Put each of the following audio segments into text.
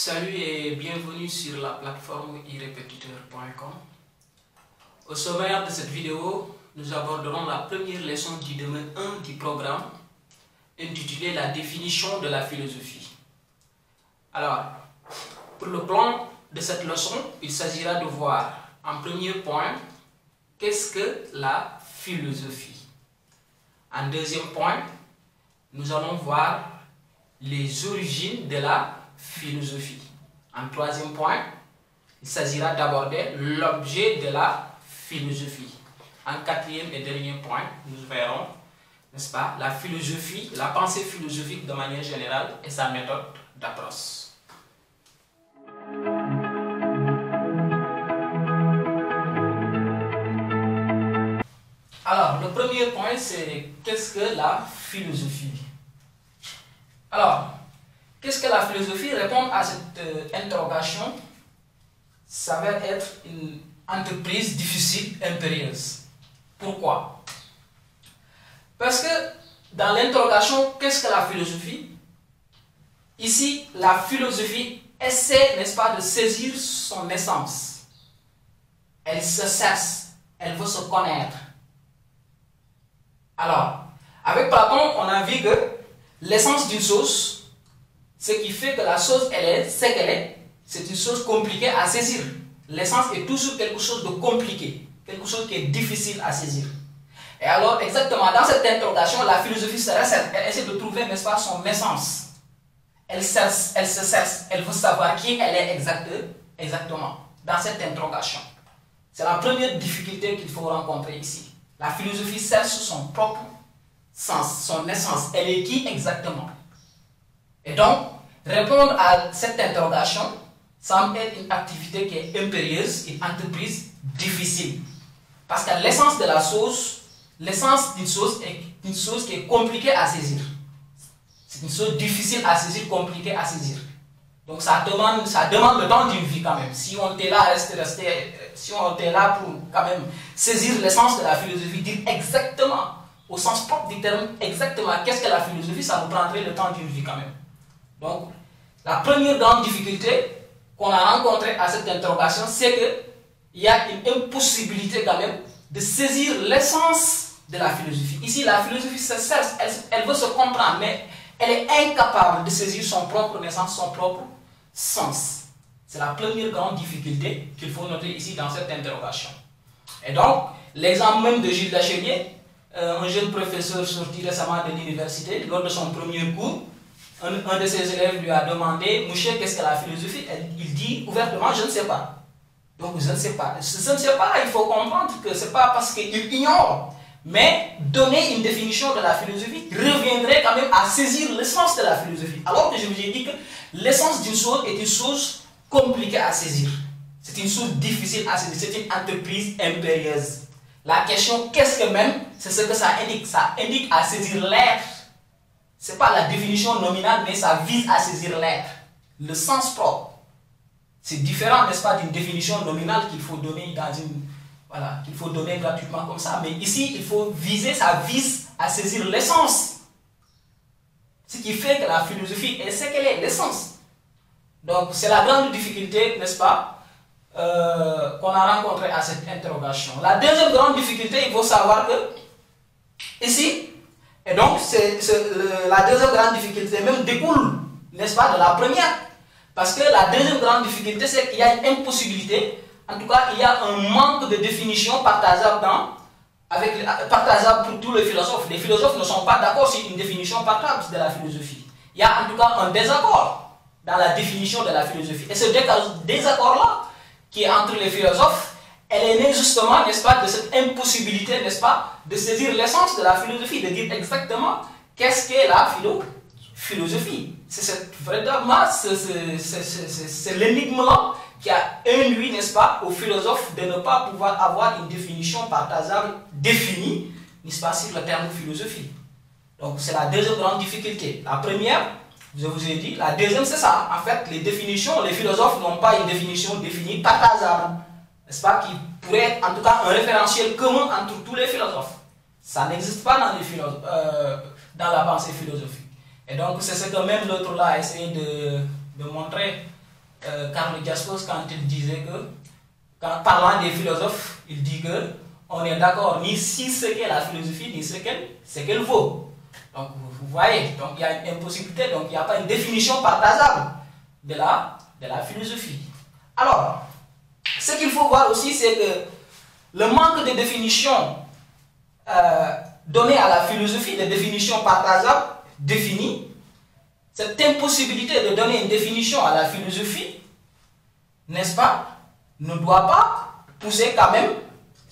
Salut et bienvenue sur la plateforme irrépétiteur.com. Au sommaire de cette vidéo, nous aborderons la première leçon du domaine 1 du programme intitulée La définition de la philosophie. Alors, pour le plan de cette leçon, il s'agira de voir en premier point qu'est-ce que la philosophie. En deuxième point, nous allons voir les origines de la philosophie. En troisième point, il s'agira d'aborder l'objet de la philosophie. En quatrième et dernier point, nous verrons, n'est-ce pas, la philosophie, la pensée philosophique de manière générale et sa méthode d'approche. Alors, le premier point, c'est qu'est-ce que la philosophie? Alors, qu'est-ce que la philosophie? Répondre à cette interrogation, ça va être une entreprise difficile, impérieuse. Pourquoi? Parce que dans l'interrogation, qu'est-ce que la philosophie? Ici, la philosophie essaie, n'est-ce pas, de saisir son essence. Elle se cherche, elle veut se connaître. Alors, avec Platon, on a vu que l'essence d'une chose, ce qui fait que la chose, elle est ce qu'elle est, c'est une chose compliquée à saisir. L'essence est toujours quelque chose de compliqué, quelque chose qui est difficile à saisir. Et alors, exactement, dans cette interrogation, la philosophie elle essaie de trouver, n'est-ce pas, son essence. Elle se cherche, elle veut savoir qui elle est exactement, dans cette interrogation. C'est la première difficulté qu'il faut rencontrer ici. La philosophie cherche son propre sens, son essence. Elle est qui exactement? Et donc, répondre à cette interrogation semble être une activité qui est impérieuse, une entreprise difficile. Parce que l'essence de la chose, l'essence d'une chose est une chose qui est compliquée à saisir. C'est une chose difficile à saisir, compliquée à saisir. Donc ça demande le temps d'une vie quand même. Si on était là, si on était là pour quand même saisir l'essence de la philosophie, dire exactement, au sens propre du terme, exactement qu'est-ce que la philosophie, ça nous prendrait le temps d'une vie quand même. Donc, la première grande difficulté qu'on a rencontrée à cette interrogation, c'est qu'il y a une impossibilité quand même de saisir l'essence de la philosophie. Ici, la philosophie se cherche, elle veut se comprendre, mais elle est incapable de saisir son propre essence, son propre sens. C'est la première grande difficulté qu'il faut noter ici dans cette interrogation. Et donc, l'exemple même de Gilles Lachenier, un jeune professeur sorti récemment de l'université, lors de son premier cours, un de ses élèves lui a demandé « Monsieur, qu'est-ce que la philosophie ?» Il dit ouvertement « Je ne sais pas ». Donc, je ne sais pas. Je ne sais pas, il faut comprendre que ce n'est pas parce qu'il ignore. Mais donner une définition de la philosophie reviendrait quand même à saisir l'essence de la philosophie. Alors que je vous ai dit que l'essence d'une chose est une chose compliquée à saisir. C'est une chose difficile à saisir. C'est une entreprise impérieuse. La question, qu'est-ce que même, c'est ce que ça indique. Ça indique à saisir l'être. Ce n'est pas la définition nominale, mais ça vise à saisir l'être. Le sens propre. C'est différent, n'est-ce pas, d'une définition nominale qu'il faut donner dans une... Voilà, qu'il faut donner gratuitement comme ça. Mais ici, il faut viser, ça vise à saisir l'essence. Ce qui fait que la philosophie est ce qu'elle est, l'essence. Donc, c'est la grande difficulté, n'est-ce pas, qu'on a rencontrée à cette interrogation. La deuxième grande difficulté, il faut savoir que, ici, et donc, la deuxième grande difficulté même découle, n'est-ce pas, de la première. Parce que la deuxième grande difficulté, c'est qu'il y a une impossibilité. En tout cas, il y a un manque de définition partageable pour tous les philosophes. Les philosophes ne sont pas d'accord sur une définition partageable de la philosophie. Il y a en tout cas un désaccord dans la définition de la philosophie. Et ce désaccord-là, qui est entre les philosophes, elle est née justement, n'est-ce pas, de cette impossibilité, n'est-ce pas, de saisir l'essence de la philosophie, de dire exactement qu'est-ce qu'est la philosophie. C'est véritablement l'énigme-là qui a induit, n'est-ce pas, aux philosophes de ne pas pouvoir avoir une définition partageable définie, n'est-ce pas, sur le terme philosophie. Donc c'est la deuxième grande difficulté. La première, je vous ai dit, la deuxième c'est ça. En fait, les définitions, les philosophes n'ont pas une définition définie partageable, n'est-ce pas, qui pourrait être en tout cas un référentiel commun entre tous les philosophes. Ça n'existe pas dans la pensée philosophique. Et donc c'est ce que même l'autre là a essayé de montrer Karl Jaspers quand il disait que, parlant des philosophes, il dit que on est d'accord ni si ce qu'est la philosophie, ni ce qu'elle vaut. Donc vous voyez, donc il y a une impossibilité, donc il n'y a pas une définition partageable de la philosophie. Alors, ce qu'il faut voir aussi, c'est que le manque de définition donnée à la philosophie, de définition partageable, définie, cette impossibilité de donner une définition à la philosophie, n'est-ce pas, ne doit pas pousser quand même,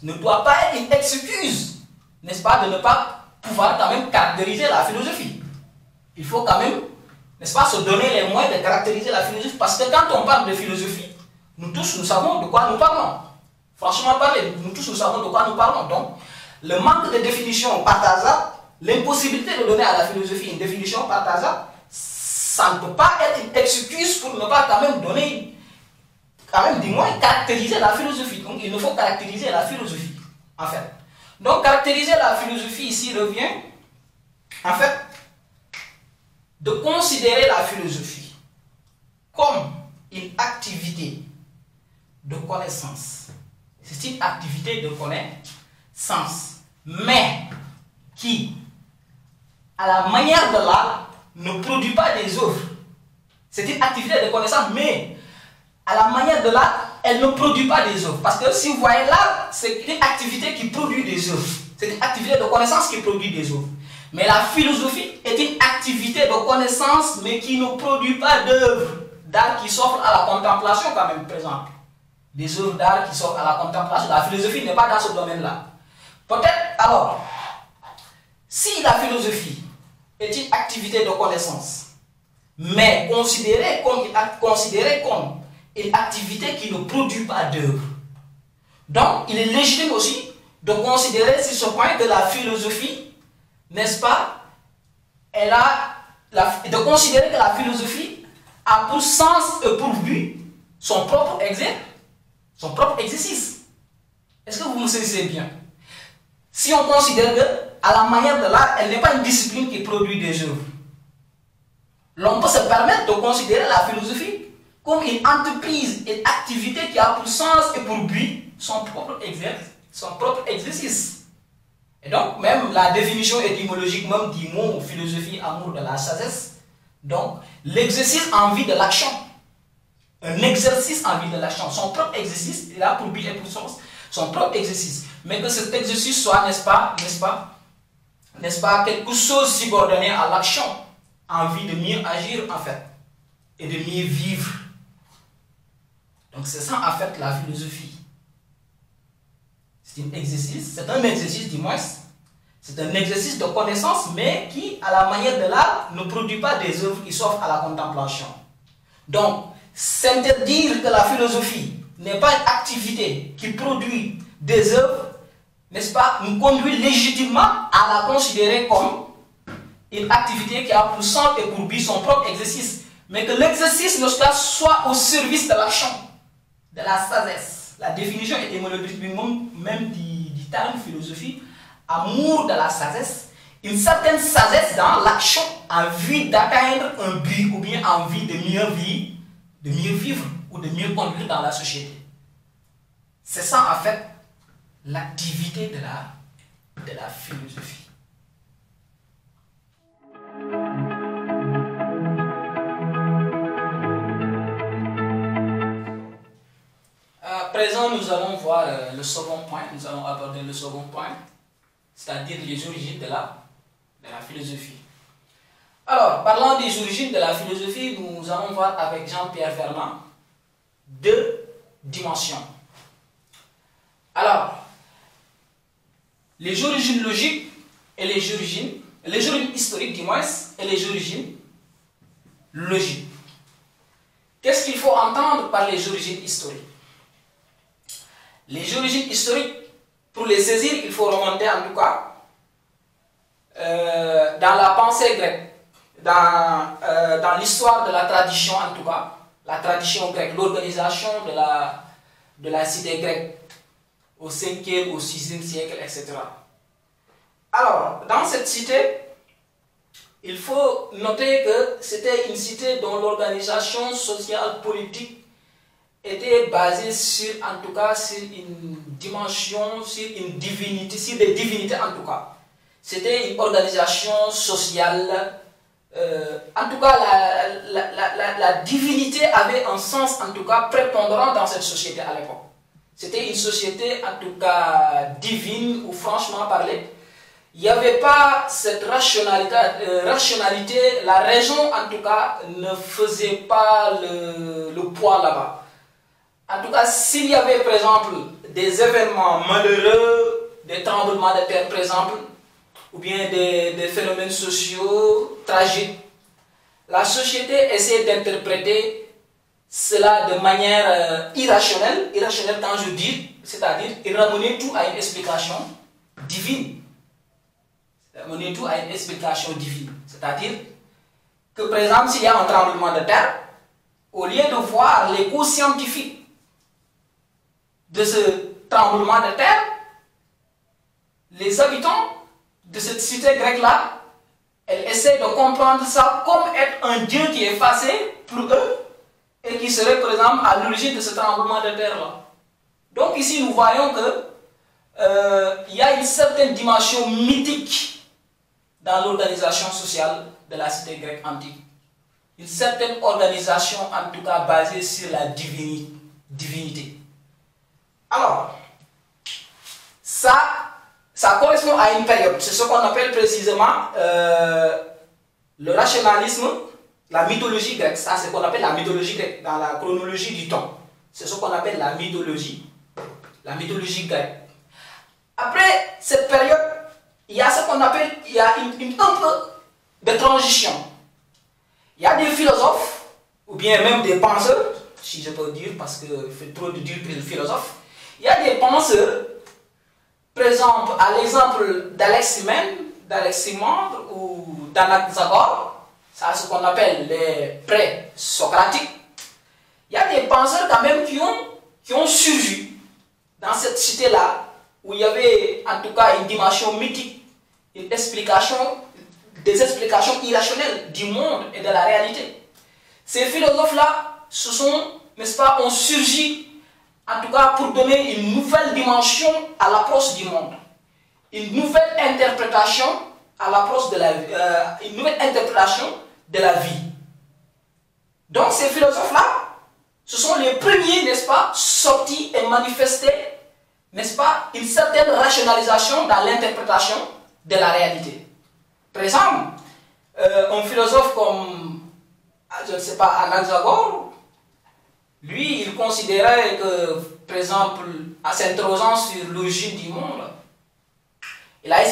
ne doit pas être une excuse, n'est-ce pas, de ne pas pouvoir quand même caractériser la philosophie. Il faut quand même, n'est-ce pas, se donner les moyens de caractériser la philosophie, parce que quand on parle de philosophie, nous tous, nous savons de quoi nous parlons. Franchement parler, nous tous, nous savons de quoi nous parlons. Donc, le manque de définition partageable, l'impossibilité de donner à la philosophie une définition partageable, ça ne peut pas être une excuse pour ne pas quand même donner, quand même du moins caractériser la philosophie. Donc, il nous faut caractériser la philosophie, en fait. Donc, caractériser la philosophie ici revient, en fait, de considérer la philosophie comme une activité de connaissance. C'est une activité de connaissance, mais qui, à la manière de l'art, ne produit pas des œuvres. C'est une activité de connaissance, mais à la manière de l'art, elle ne produit pas des œuvres. Parce que si vous voyez l'art, c'est une activité qui produit des œuvres. C'est une activité de connaissance qui produit des œuvres. Mais la philosophie est une activité de connaissance, mais qui ne produit pas d'œuvres d'art qui s'offrent à la contemplation quand même, par exemple. Des œuvres d'art qui s'offrent à la contemplation. La philosophie n'est pas dans ce domaine-là. Peut-être, alors, si la philosophie est une activité de connaissance, mais considérée comme une activité qui ne produit pas d'œuvre, donc il est légitime aussi de considérer sur ce point que la philosophie, n'est-ce pas, de considérer que la philosophie a pour sens et pour but son propre exercice. Est-ce que vous me saisissez bien? Si on considère que, à la manière de l'art, elle n'est pas une discipline qui produit des œuvres, l'on peut se permettre de considérer la philosophie comme une entreprise, une activité qui a pour sens et pour but son propre exercice. Et donc, même la définition étymologique même du mot philosophie, amour de la sagesse, donc l'exercice en vue de l'action. Un exercice en vue de l'action. Son propre exercice, il a pour but et pour sens son propre exercice. Mais que cet exercice soit, n'est-ce pas, quelque chose subordonné à l'action, en vue de mieux agir en fait, et de mieux vivre. Donc c'est ça en fait la philosophie. C'est un exercice du moins, c'est un exercice de connaissance, mais qui, à la manière de l'art, ne produit pas des œuvres qui s'offrent à la contemplation. Donc, s'interdire que la philosophie n'est pas une activité qui produit des œuvres, n'est-ce pas, nous conduit légitimement à la considérer comme une activité qui a pour sens et pour but son propre exercice, mais que l'exercice ne soit au service de l'action, de la sagesse. La définition étymologique même du terme philosophie, amour de la sagesse, une certaine sagesse dans l'action en vue d'atteindre un but ou bien en vue de mieux vivre ou de mieux conduire dans la société. C'est ça en fait l'activité de la philosophie. À présent, nous allons voir le second point, nous allons aborder le second point, c'est-à-dire les origines de la philosophie. Alors, parlant des origines de la philosophie, nous allons voir avec Jean-Pierre Vernant deux dimensions. Alors, les origines logiques et les origines historiques du moins, et les origines logiques. Qu'est-ce qu'il faut entendre par les origines historiques? Les origines historiques, pour les saisir, il faut remonter en tout cas dans la pensée grecque, dans l'histoire de la tradition en tout cas, la tradition grecque, l'organisation de la cité grecque au 5e, au 6e siècle, etc. Alors, dans cette cité, il faut noter que c'était une cité dont l'organisation sociale politique était basée sur, en tout cas, sur une dimension, sur une divinité, sur des divinités en tout cas. C'était une organisation sociale. En tout cas, la divinité avait un sens, en tout cas, prépondérant dans cette société à l'époque. C'était une société, en tout cas, divine, ou franchement parler, il n'y avait pas cette rationalité, la raison, en tout cas, ne faisait pas le poids là-bas. En tout cas, s'il y avait, par exemple, des événements malheureux, des tremblements de terre, par exemple, ou bien des phénomènes sociaux tragiques, la société essaie d'interpréter cela de manière irrationnelle. Irrationnelle quand je dis, c'est-à-dire ramener tout à une explication divine. Ramener tout à une explication divine. C'est-à-dire que, par exemple, s'il y a un tremblement de terre, au lieu de voir les causes scientifiques de ce tremblement de terre, les habitants de cette cité grecque-là, elle essaie de comprendre ça comme être un dieu qui est effacé pour eux et qui serait, par exemple, à l'origine de ce tremblement de terre-là. Donc ici, nous voyons que il y a une certaine dimension mythique dans l'organisation sociale de la cité grecque antique. Une certaine organisation, en tout cas, basée sur la divinité. Alors, ça correspond à une période. C'est ce qu'on appelle précisément le rationalisme, la mythologie grecque. Ça, c'est ce qu'on appelle la mythologie grecque dans la chronologie du temps. C'est ce qu'on appelle la mythologie grecque. Après cette période, il y a ce qu'on appelle, il y a un peu de transition. Il y a des philosophes, ou bien même des penseurs, si je peux dire, parce qu'il fait trop de dire pour les philosophes. Il y a des penseurs, par exemple, à l'exemple d'Aleximandre ou d'Anaxagore, ça c'est ce qu'on appelle les pré-socratiques. Il y a des penseurs quand même qui ont surgi dans cette cité-là, où il y avait en tout cas une dimension mythique, des explications irrationnelles du monde et de la réalité. Ces philosophes-là, n'est-ce pas, ont surgi en tout cas pour donner une nouvelle dimension à l'approche du monde, une nouvelle interprétation à l'approche de la vie, Donc ces philosophes-là, ce sont les premiers, n'est-ce pas, sortis et manifestés, n'est-ce pas, une certaine rationalisation dans l'interprétation de la réalité. Par exemple, un philosophe comme, je ne sais pas, Anaxagore, lui, il considérait que, par exemple, en s'interrogeant sur l'origine du monde, il a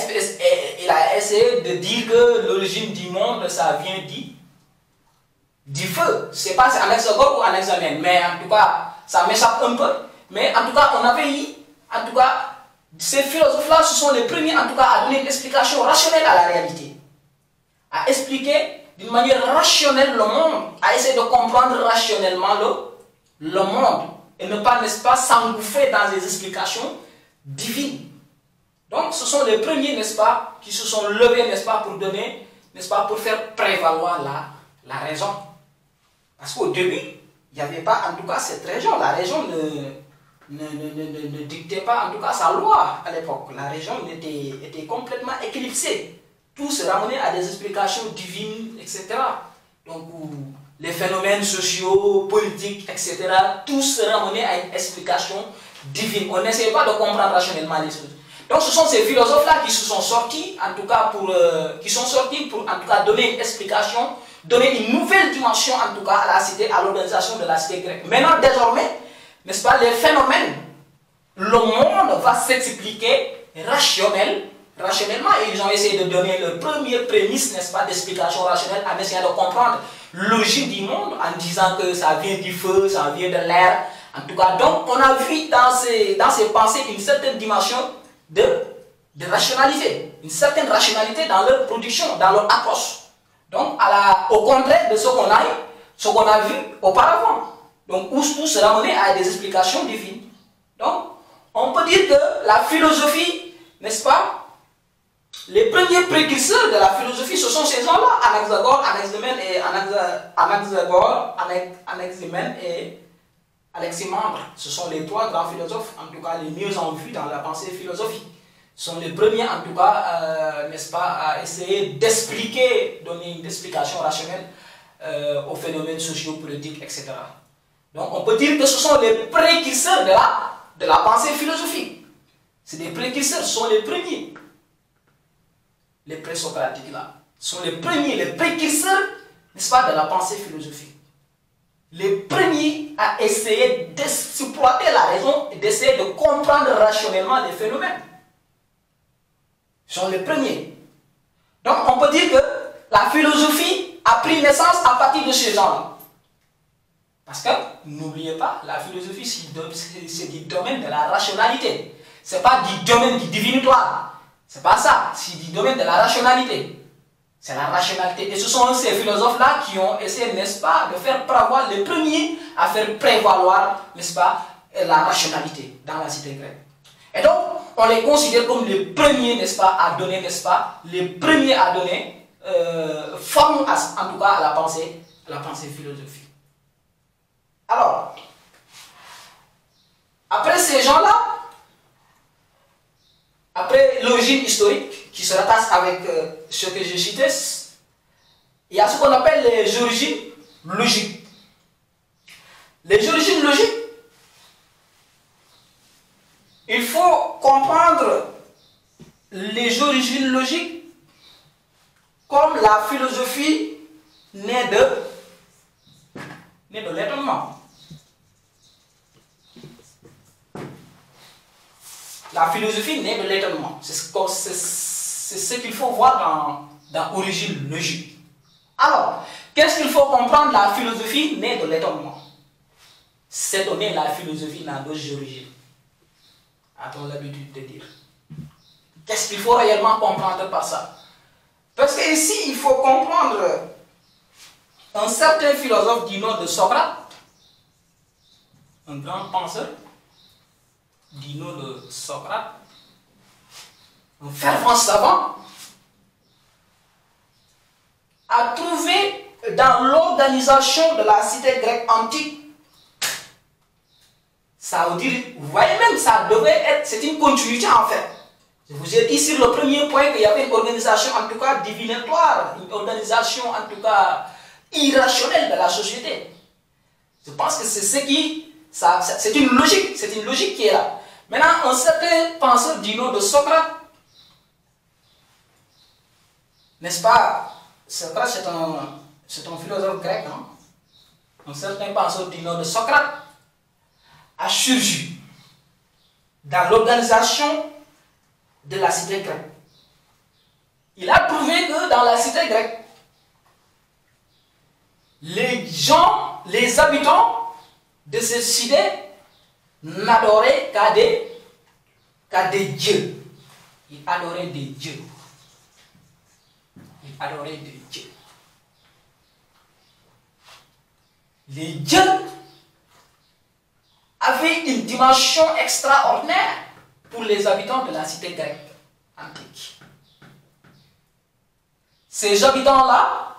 essayé de dire que l'origine du monde, ça vient du feu. Je ne sais pas si c'est Anaxagore ou Anaxamène, mais en tout cas, ça m'échappe un peu. Mais en tout cas, on avait eu, en tout cas, ces philosophes-là, ce sont les premiers, en tout cas, à donner une explication rationnelle à la réalité. À expliquer d'une manière rationnelle le monde, à essayer de comprendre rationnellement le monde, et ne pas, n'est-ce pas, s'engouffrer dans des explications divines. Donc, ce sont les premiers, n'est-ce pas, qui se sont levés, n'est-ce pas, pour donner, n'est-ce pas, pour faire prévaloir la raison. Parce qu'au début, il n'y avait pas, en tout cas, cette raison. La raison ne dictait pas, en tout cas, sa loi à l'époque. La raison était complètement éclipsée. Tout se ramenait à des explications divines, etc. Donc, les phénomènes sociaux, politiques, etc., tout se ramenait à une explication divine. On n'essayait pas de comprendre rationnellement les choses. Donc, ce sont ces philosophes-là qui se sont sortis, en tout cas, pour en tout cas, donner une explication, donner une nouvelle dimension, en tout cas, à la cité, à l'organisation de la cité grecque. Maintenant, désormais, n'est-ce pas, les phénomènes, le monde va s'expliquer rationnellement, et ils ont essayé de donner le premier prémisse, n'est-ce pas, d'explication rationnelle, en essayant de comprendre l'origine du monde, en disant que ça vient du feu, ça vient de l'air, en tout cas. Donc, on a vu dans ces pensées une certaine dimension de rationalité, une certaine rationalité dans leur production, dans leur approche. Donc, au contraire de ce qu'on a vu auparavant. Donc, où tout se ramenait à des explications divines. Donc, on peut dire que la philosophie, n'est-ce pas, les premiers précurseurs de la philosophie, ce sont ces gens-là, Anaxagore, Anaximène et Aleximandre. Ce sont les trois grands philosophes, en tout cas les mieux en vue dans la pensée philosophique. Ce sont les premiers, en tout cas, n'est-ce pas, à essayer d'expliquer, donner une explication rationnelle aux phénomènes sociopolitiques, etc. Donc on peut dire que ce sont les précurseurs de la pensée philosophique. C'est des précurseurs, ce sont les premiers. Les présocratiques là sont les premiers, les précurseurs, n'est-ce pas, de la pensée philosophique. Les premiers à essayer d'exploiter la raison et d'essayer de comprendre rationnellement les phénomènes. Ce sont les premiers. Donc on peut dire que la philosophie a pris naissance à partir de ces gens-là. Parce que, n'oubliez pas, la philosophie c'est du domaine de la rationalité. Ce n'est pas du domaine du divinatoire. C'est pas ça, c'est du domaine de la rationalité. C'est la rationalité. Et ce sont ces philosophes-là qui ont essayé, n'est-ce pas, de faire prévaloir, les premiers à faire prévaloir, n'est-ce pas, la rationalité dans la cité grecque. Et donc, on les considère comme les premiers, n'est-ce pas, à donner, n'est-ce pas, les premiers à donner forme, en tout cas, à la pensée philosophique. Alors, après ces gens-là, après l'origine historique qui se rattache avec ce que j'ai cité, il y a ce qu'on appelle les origines logiques. Les origines logiques, il faut comprendre les origines logiques comme la philosophie née de l'étonnement. La philosophie naît de l'étonnement. C'est ce qu'il faut voir dans origine logique. Alors, qu'est-ce qu'il faut comprendre? La philosophie naît de l'étonnement. S'étonner, la philosophie n'a d'autres origines. A-t-on l'habitude de dire? Qu'est-ce qu'il faut réellement comprendre par ça? Parce que ici, il faut comprendre un certain philosophe du nom de Socrate, un grand penseur, du nom de Socrate, un fervent savant, a trouvé dans l'organisation de la cité grecque antique, ça veut dire, vous voyez même, ça devait être, c'est une continuité en fait. Je vous ai dit sur le premier point qu'il y avait une organisation en tout cas divinatoire, une organisation en tout cas irrationnelle de la société. Je pense que c'est ce qui, c'est une logique qui est là. Maintenant, un certain penseur du nom de Socrate, n'est-ce pas? Socrate, c'est un philosophe grec, non? Un certain penseur du nom de Socrate a surgi dans l'organisation de la cité grecque. Il a trouvé que dans la cité grecque, les gens, les habitants de cette cité n'adoraient qu'à des dieux. Ils adoraient des dieux. Ils adoraient des dieux. Les dieux avaient une dimension extraordinaire pour les habitants de la cité grecque antique. Ces habitants-là,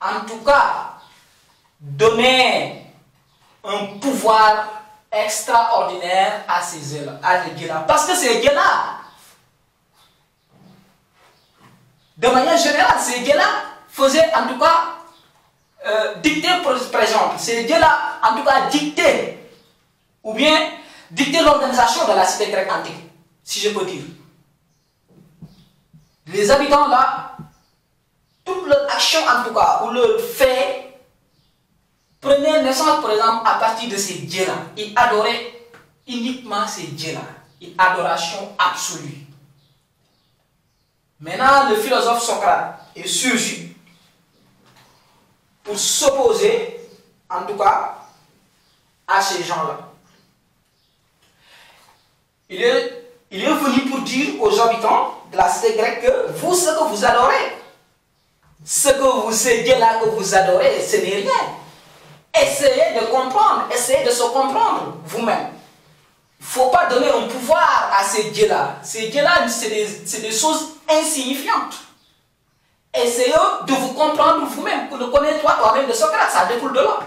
en tout cas, donnaient un pouvoir extraordinaire à ces dieux-là. Parce que ces dieux-là, de manière générale, ces dieux-là faisaient en tout cas dicter, par exemple, ces dieux-là, en tout cas, dicter, ou bien dicter l'organisation de la cité grecque antique, si je peux dire. Les habitants là, toute leur action en tout cas, ou leur fait, prenait naissance par exemple à partir de ces dieux-là. Ils adoraient uniquement ces dieux-là. Une adoration absolue. Maintenant, le philosophe Socrate est surgi pour s'opposer, en tout cas, à ces gens-là. Il est venu pour dire aux habitants de la cité grecque que vous, ce que vous adorez, ces dieux-là que vous adorez, ce n'est rien. Essayez de comprendre, essayez de se comprendre vous-même. Il ne faut pas donner un pouvoir à ces dieux-là. Ces dieux-là, c'est des choses insignifiantes. Essayez de vous comprendre vous-même, de connaître toi-même de Socrate, ça découle de là.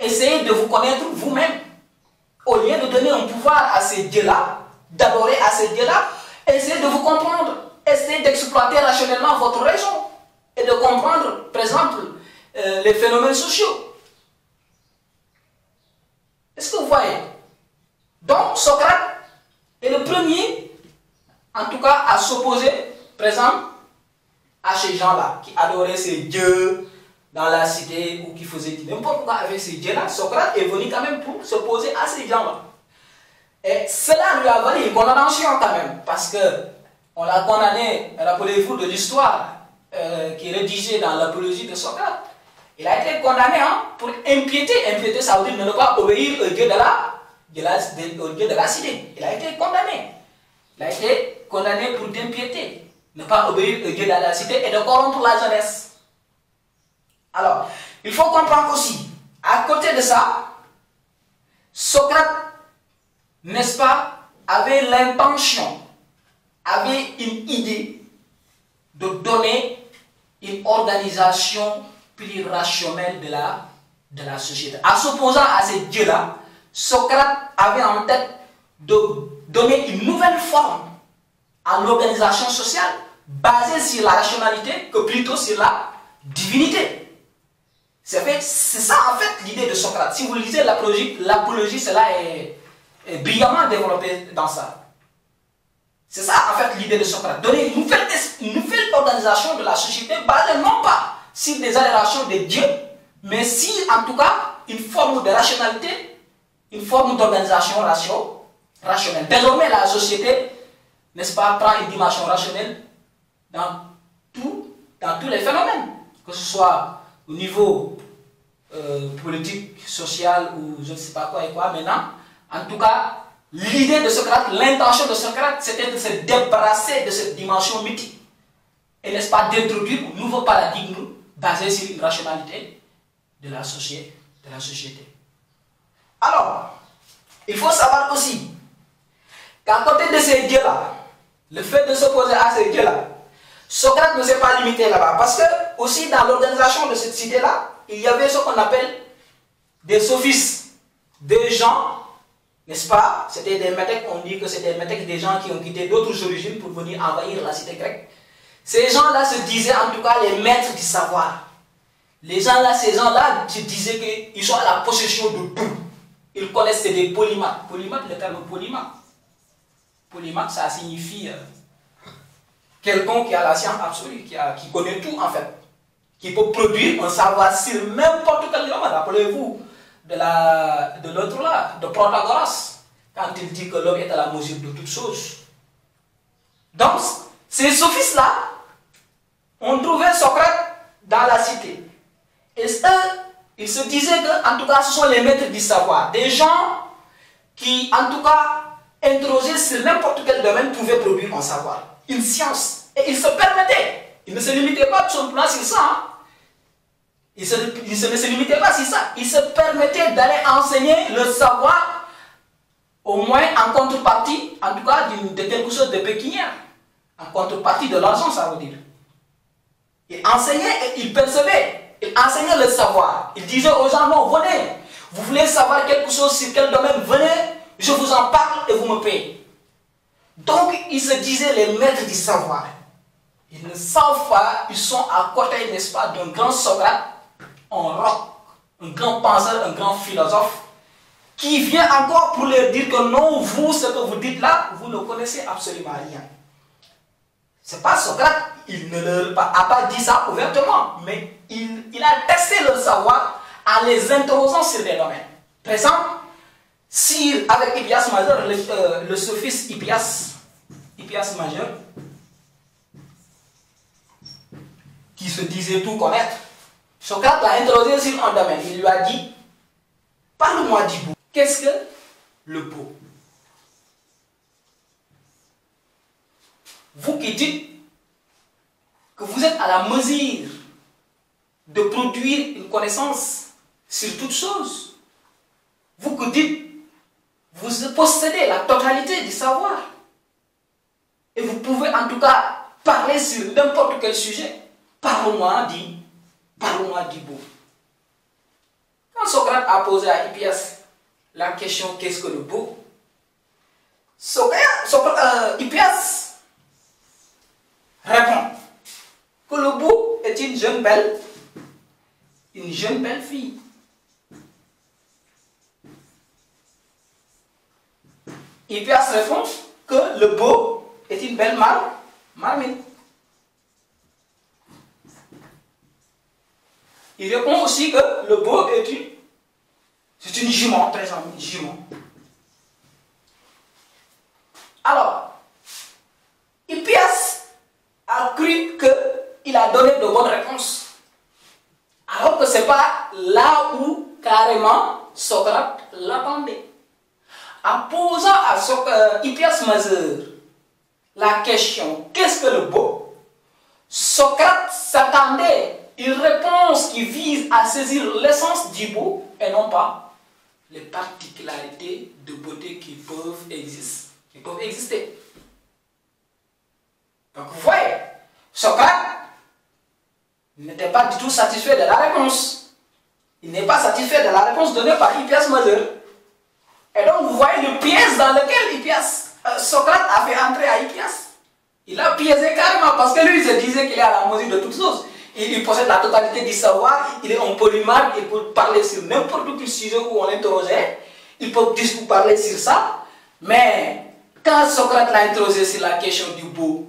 Essayez de vous connaître vous-même. Au lieu de donner un pouvoir à ces dieux-là, d'adorer à ces dieux-là, essayez de vous comprendre. Essayez d'exploiter rationnellement votre raison et de comprendre, par exemple, les phénomènes sociaux. Est-ce que vous voyez? Donc, Socrate est le premier, en tout cas, à s'opposer, par exemple, à ces gens-là qui adoraient ces dieux dans la cité ou qui faisaient n'importe quoi avec ces dieux-là. Socrate est venu quand même pour s'opposer à ces gens-là. Et cela lui a valu une condamnation quand même, parce que on l'a condamné, rappelez-vous de l'histoire qui est rédigée dans l'apologie de Socrate. Il a été condamné pour impiété. Impiété, ça veut dire ne pas obéir au dieu de la cité. Il a été condamné. Il a été condamné pour d'impiété. Ne pas obéir au dieu de la cité et de corrompre la jeunesse. Alors, il faut comprendre aussi, à côté de ça, Socrate, n'est-ce pas, avait l'intention, avait une idée de donner une organisation plus rationnelle de la société. En s'opposant à ces dieux-là, Socrate avait en tête de donner une nouvelle forme à l'organisation sociale basée sur la rationalité que plutôt sur la divinité. C'est ça en fait l'idée de Socrate. Si vous lisez l'apologie, cela est brillamment développé dans ça. C'est ça en fait l'idée de Socrate. Donner une nouvelle organisation de la société basée non pas sur des adorations des dieux, mais sur en tout cas une forme de rationalité, une forme d'organisation rationnelle. Désormais la société, n'est-ce pas, prend une dimension rationnelle dans tous les phénomènes, que ce soit au niveau politique, social ou je ne sais pas quoi et quoi. Maintenant, en tout cas, l'idée de Socrate, l'intention de Socrate, c'était de se débarrasser de cette dimension mythique et n'est-ce pas d'introduire un nouveau paradigme basé sur une rationalité de la société. Alors, il faut savoir aussi qu'à côté de ces dieux-là, le fait de s'opposer à ces dieux-là, Socrate ne s'est pas limité là-bas. Parce que aussi dans l'organisation de cette cité-là, il y avait ce qu'on appelle des sophistes. Des gens, n'est-ce pas? C'était des métèques, on dit que c'était des gens qui ont quitté d'autres origines pour venir envahir la cité grecque. Ces gens-là se disaient en tout cas les maîtres du savoir. Ces gens-là se disaient qu'ils sont à la possession de tout. Ils connaissent des polymathes. Polymathe, le terme polymathe. Polymathe, ça signifie quelqu'un qui a la science absolue, qui connaît tout en fait, qui peut produire un savoir sur n'importe quel domaine. Rappelez-vous de l'autre là, de Protagoras, quand il dit que l'homme est à la mesure de toutes choses. Donc, ces sophistes-là ont trouvé Socrate dans la cité. Et eux, ils se disaient que, en tout cas, ce sont les maîtres du savoir. Des gens qui, en tout cas, interrogés sur n'importe quel domaine, pouvaient produire un savoir, une science. Et ils se permettaient. Ils ne se limitaient pas tout simplement sur ça. Ils ne se limitaient pas sur ça. Ils se permettaient d'aller enseigner le savoir, au moins en contrepartie, en tout cas, de quelque chose de pécuniaire. En contrepartie de l'argent, ça veut dire. Ils enseignaient et ils percevaient. Ils enseignaient le savoir. Ils disaient aux gens, non, venez. Vous voulez savoir quelque chose sur quel domaine, venez, je vous en parle et vous me payez. Donc, ils se disaient les maîtres du savoir. Ils ne savent pas, ils sont à côté, n'est-ce pas, d'un grand Socrate, un roc, un grand penseur, un grand philosophe, qui vient encore pour leur dire que non, vous, ce que vous dites là, vous ne connaissez absolument rien. C'est pas Socrate, il ne leur a pas dit ça ouvertement, mais il a testé leur savoir en les interrogeant sur des domaines. Par exemple, si avec Hippias majeur, le sophiste Hippias majeur, qui se disait tout connaître, Socrate l'a interrogé sur un domaine. Il lui a dit, parle-moi du beau. Qu'est-ce que le beau? Vous qui dites que vous êtes à la mesure de produire une connaissance sur toutes choses, vous vous possédez la totalité du savoir. Et vous pouvez en tout cas parler sur n'importe quel sujet. Parle-moi du beau. Quand Socrate a posé à Hippias la question qu'est-ce que le beau, Hippias répond que le beau est une jeune belle fille. Hippias répond que le beau est une belle marmite. Il répond aussi que le beau c'est une jument, par exemple, une jument. Alors, Hippias a cru qu'il a donné de bonnes réponses. Alors que ce n'est pas là où carrément Socrate l'attendait. En posant à Hippias majeur la question qu'est-ce que le beau, Socrate s'attendait à une réponse qui vise à saisir l'essence du beau et non pas les particularités de beauté qui peuvent exister. Donc vous voyez, Socrate n'était pas du tout satisfait de la réponse. Il n'est pas satisfait de la réponse donnée par Hippias majeur. Et donc vous voyez le piège dans lequel Socrate a fait entrer à Hippias. Il a piégé carrément parce que lui il se disait qu'il est à la mesure de toutes choses. Il possède la totalité du savoir, il est un polymorphe, il peut parler sur n'importe quel sujet où on l'interrogeait, il peut parler sur ça, mais quand Socrate l'a interrogé sur la question du beau,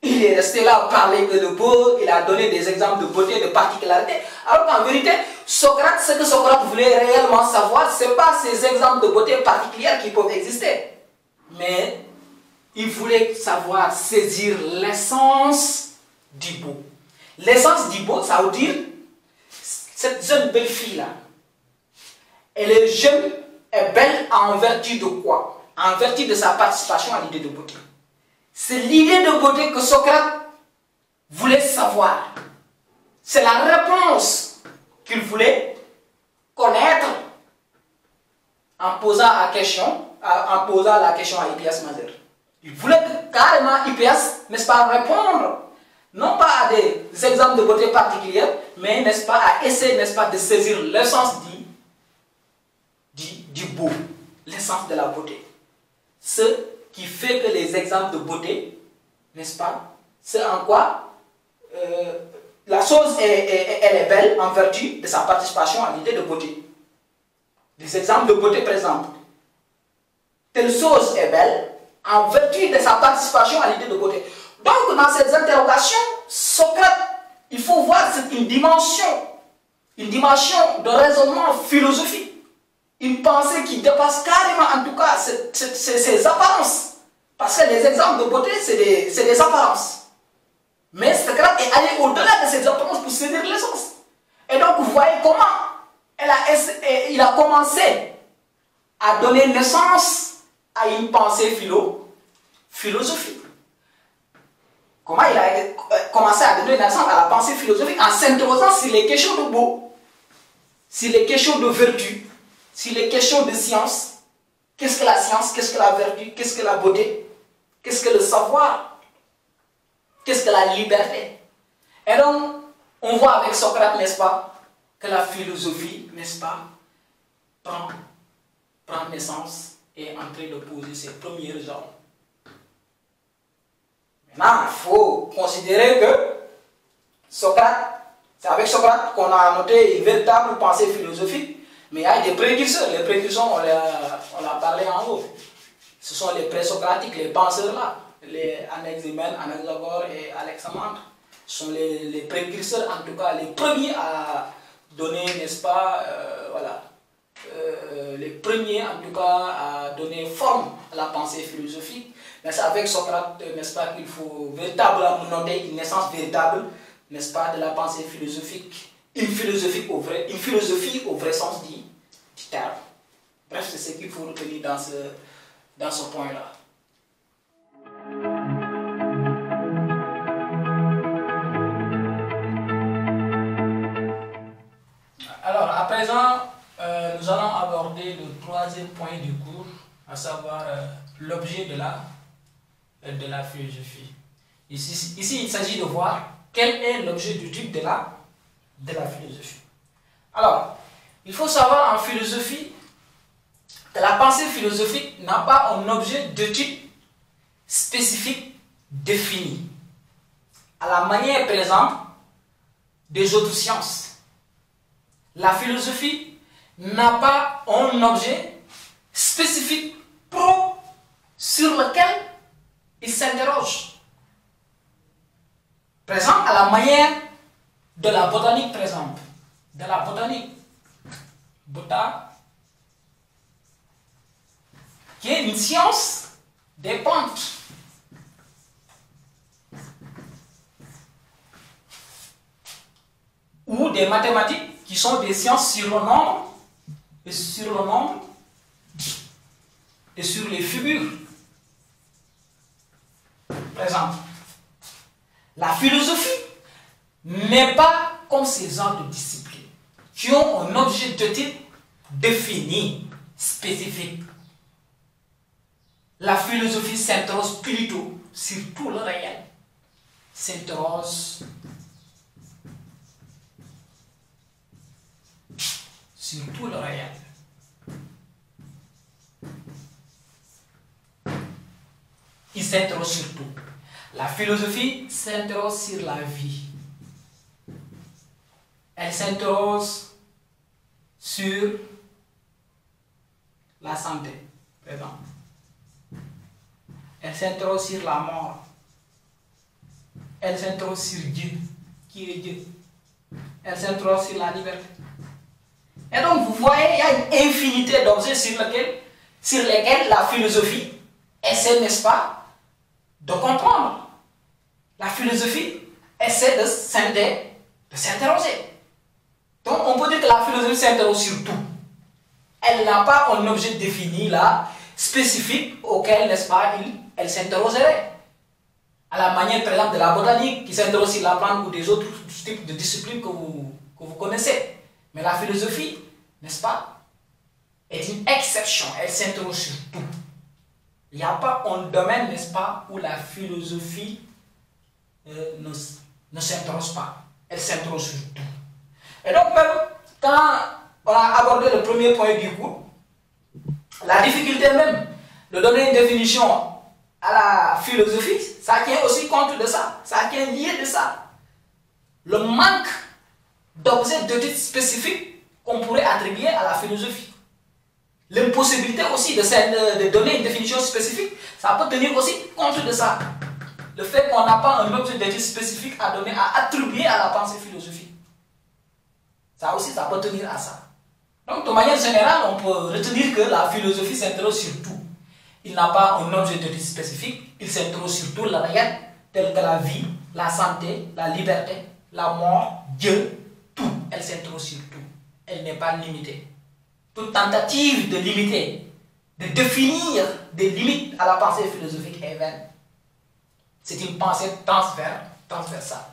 il est resté là à parler que le beau, il a donné des exemples de beauté, de particularité, alors qu'en vérité, ce que Socrate voulait réellement savoir, ce n'est pas ces exemples de beauté particulières qui peuvent exister, mais il voulait saisir l'essence du beau. L'essence du beau, ça veut dire, cette jeune belle fille-là, elle est jeune et belle en vertu de quoi? En vertu de sa participation à l'idée de beauté. C'est l'idée de beauté que Socrate voulait savoir. C'est la réponse qu'il voulait connaître en posant la question à Hippias majeur. Il voulait carrément Hippias, n'est-ce pas, répondre non pas à des exemples de beauté particulière, mais n'est-ce pas, à essayer, n'est-ce pas, de saisir l'essence du beau, l'essence de la beauté. Ce qui fait que les exemples de beauté, n'est-ce pas, c'est en quoi la chose elle est belle en vertu de sa participation à l'idée de beauté. Des exemples de beauté, par exemple. Telle chose est belle en vertu de sa participation à l'idée de beauté. Donc, dans ces interrogations, Socrate, il faut voir une dimension de raisonnement philosophique, une pensée qui dépasse carrément, en tout cas, ces apparences. Parce que les exemples de beauté, c'est des apparences. Mais Socrate est allé au-delà de ces apparences pour saisir l'essence. Et donc, vous voyez comment il a commencé à donner naissance à une pensée philosophique. Comment il a commencé à donner naissance à la pensée philosophique en s'interrogeant sur les questions de beau, sur les questions de vertu, sur les questions de science. Qu'est-ce que la science? Qu'est-ce que la vertu? Qu'est-ce que la beauté? Qu'est-ce que le savoir? Qu'est-ce que la liberté? Et donc, on voit avec Socrate, n'est-ce pas, que la philosophie, n'est-ce pas, prend naissance et est en train de poser ses premières jambes. Maintenant, il faut considérer que Socrate, c'est avec Socrate qu'on a noté une véritable pensée philosophique, mais il y a des précurseurs. Les précurseurs, on l'a parlé en haut. Ce sont les présocratiques, les penseurs là, les Anaximène, Anaxagore et Alexandre. Ce sont les précurseurs, en tout cas les premiers à donner, n'est-ce pas, les premiers en tout cas à donner forme à la pensée philosophique. Mais c'est avec Socrate, n'est-ce pas, qu'il faut véritablement noter une naissance véritable, n'est-ce pas, de la pensée philosophique. Une philosophie au vrai sens du terme. Bref, c'est ce qu'il faut retenir dans ce point-là. Alors, à présent, nous allons aborder le troisième point du cours, à savoir l'objet de la philosophie. Ici, il s'agit de voir quel est l'objet du type de la philosophie. Alors, il faut savoir en philosophie que la pensée philosophique n'a pas un objet de type spécifique défini, à la manière, par exemple, des autres sciences. La philosophie n'a pas un objet spécifique propre sur lequel il s'interroge. Par exemple, à la manière de la botanique, par exemple. De la botanique. Qui est une science des plantes. Ou des mathématiques qui sont des sciences sur le nombre et sur les figures. Par exemple, la philosophie n'est pas comme ces autres disciplines qui ont un objet de type défini, spécifique. La philosophie s'interroge plutôt sur tout le réel. S'interroge sur tout le réel. Il s'interroge sur tout. La philosophie s'interroge sur la vie. Elle s'interroge sur la santé, par exemple. Elle s'interroge sur la mort. Elle s'interroge sur Dieu. Qui est Dieu? Elle s'interroge sur la liberté. Et donc, vous voyez, il y a une infinité d'objets sur lesquels la philosophie essaie, n'est-ce pas, de comprendre. La philosophie essaie de s'interroger. Donc, on peut dire que la philosophie s'interroge sur tout. Elle n'a pas un objet défini, là, spécifique, auquel, n'est-ce pas, elle s'interrogerait. À la manière, par exemple, de la botanique, qui s'interroge sur la plante ou des autres types de disciplines que vous connaissez. Mais la philosophie, n'est-ce pas, est une exception. Elle s'interroge sur tout. Il n'y a pas un domaine, n'est-ce pas, où la philosophie ne s'interroge pas. Elle s'interroge sur tout. Et donc, même quand on a abordé le premier point du cours, la difficulté même de donner une définition à la philosophie, ça tient aussi compte de ça. Ça tient lié de ça. Le manque d'objets de type spécifique qu'on pourrait attribuer à la philosophie. L'impossibilité aussi de donner une définition spécifique, ça peut tenir aussi compte de ça. Le fait qu'on n'a pas un objet de type spécifique à donner, à attribuer à la pensée philosophique. Ça aussi, ça peut tenir à ça. Donc, de manière générale, on peut retenir que la philosophie s'interroge sur tout. Il n'a pas un objet de type spécifique, il s'interroge sur tout le réel, tel que la vie, la santé, la liberté, la mort, Dieu, tout. Elle s'interroge sur tout. Elle n'est pas limitée. Toute tentative de limiter, de définir des limites à la pensée philosophique est vaine. C'est une pensée transversale.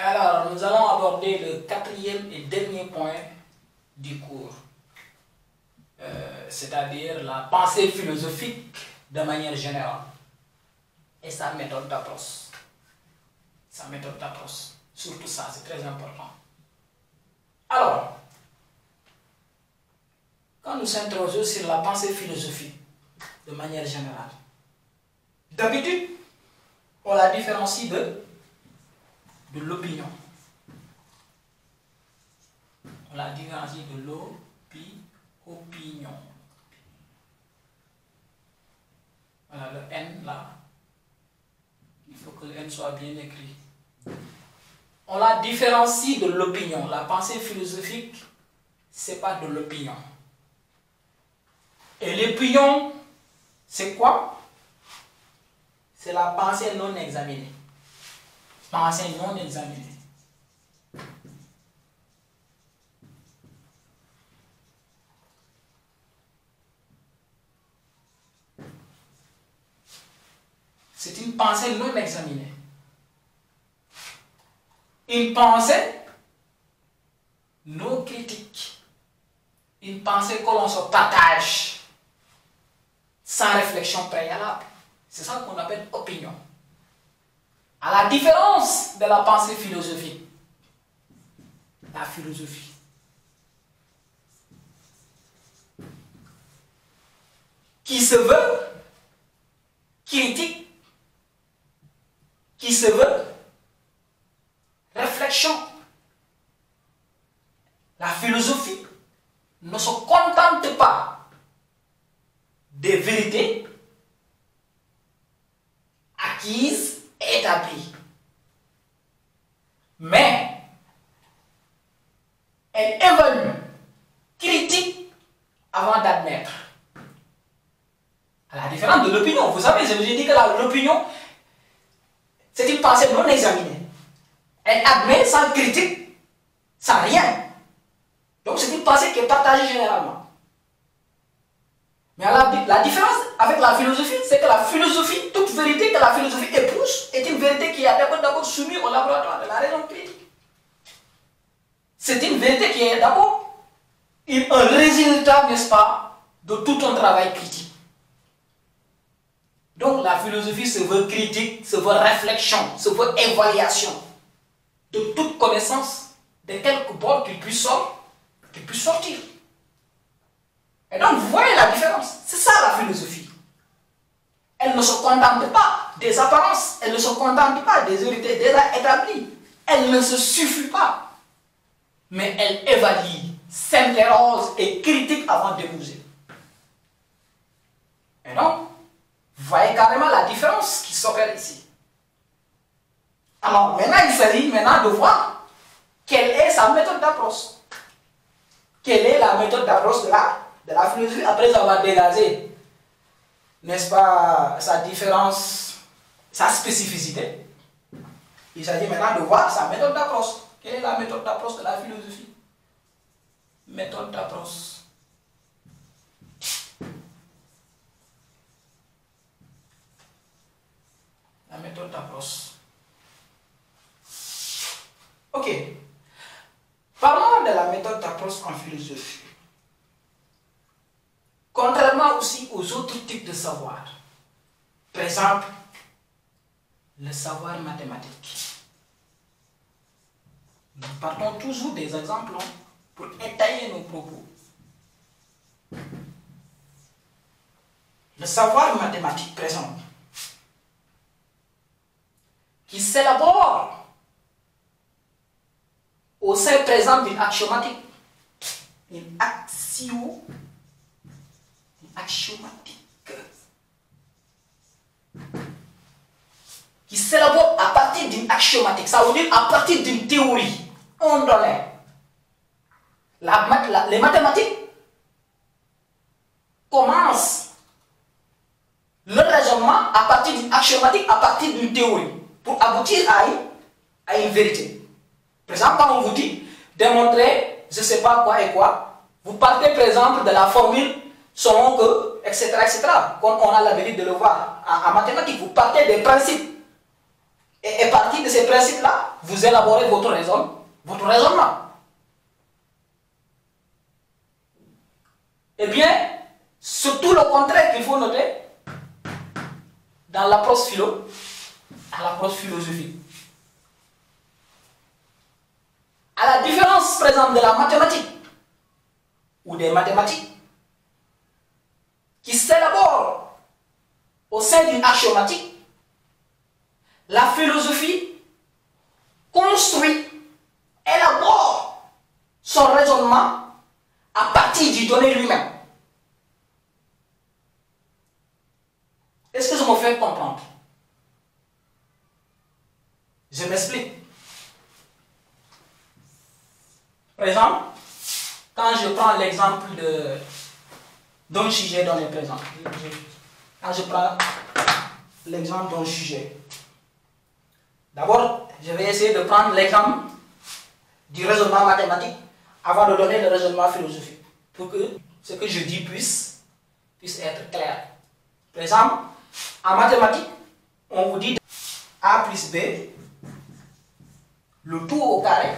Alors, nous allons aborder le quatrième et dernier point du cours, c'est-à-dire la pensée philosophique de manière générale et sa méthode d'approche. Sa méthode d'approche, surtout ça, c'est très important. Alors, quand nous s'interrogeons sur la pensée philosophique de manière générale, d'habitude, on la différencie de l'opinion. On la différencie de l'opinion. Voilà, le N là. Il faut que le N soit bien écrit. On la différencie de l'opinion. La pensée philosophique, c'est pas de l'opinion. Et l'opinion, c'est quoi? C'est la pensée non examinée. Pensée non examinée. c'est une pensée non examinée. Une pensée non critique. Une pensée que l'on se partage sans réflexion préalable. C'est ça qu'on appelle opinion. À la différence de la pensée philosophique. La philosophie qui se veut critique, qui se veut réflexion. La philosophie ne se contente pas des vérités acquises et établies, mais elle évalue, critique avant d'admettre. À la différence de l'opinion, vous savez, je vous ai dit que l'opinion, c'est une pensée non examinée. Elle admet sans critique, sans rien. Donc c'est une pensée qui est partagée généralement. Mais la différence avec la philosophie, c'est que la philosophie, toute vérité que la philosophie épouse, est une vérité qui est d'abord soumise au laboratoire de la raison critique. C'est une vérité qui est d'abord un résultat, n'est-ce pas, de tout un travail critique. Donc la philosophie se veut critique, se veut réflexion, se veut évaluation de toute connaissance, de quelque bord qu'il puisse sortir. Et donc vous voyez la différence, c'est ça la philosophie. Elle ne se contente pas des apparences, elle ne se contente pas des vérités déjà établies, elle ne se suffit pas, mais elle évalue, s'interroge et critique avant d'épouser. Et donc, vous voyez carrément la différence qui s'opère ici. Alors maintenant, il s'agit maintenant de voir quelle est sa méthode d'approche. Quelle est la méthode d'approche de la philosophie après avoir dégagé, n'est-ce pas, sa différence, sa spécificité. Il s'agit maintenant de voir sa méthode d'approche. Quelle est la méthode d'approche de la philosophie? Méthode d'approche. La méthode d'approche. Ok. Parlons de la méthode d'approche en philosophie. Contrairement aussi aux autres types de savoir, par exemple, le savoir mathématique. Nous partons toujours des exemples pour étayer nos propos. Le savoir mathématique présent, qui s'élabore au sein présent d'une axiomatique. Une axiomatique. Qui s'élabore à partir d'une axiomatique. Ça veut dire à partir d'une théorie. On donne. Les mathématiques commencent le raisonnement à partir d'une axiomatique, à partir d'une théorie, pour aboutir à une vérité. Par exemple, quand on vous dit démontrer je ne sais pas quoi et quoi, vous partez par exemple de la formule selon que, etc., etc., comme on a l'habitude de le voir en mathématiques, vous partez des principes. Et à partir de ces principes-là, vous élaborez votre raisonnement. Eh bien, c'est tout le contraire qu'il faut noter dans l'approche philosophique. À la différence, par exemple, de la mathématique ou des mathématiques qui s'élaborent au sein d'une axiomatique, la philosophie construit, élabore son raisonnement à partir du donné lui-même. Est-ce que je me fais comprendre? Je m'explique. Par exemple, quand je prends l'exemple d'un sujet donné, par exemple, quand je prends l'exemple d'un sujet, d'abord, je vais essayer de prendre l'exemple du raisonnement mathématique avant de donner le raisonnement philosophique, pour que ce que je dis puisse être clair. Par exemple, en mathématiques, on vous dit A plus B, le tout au carré.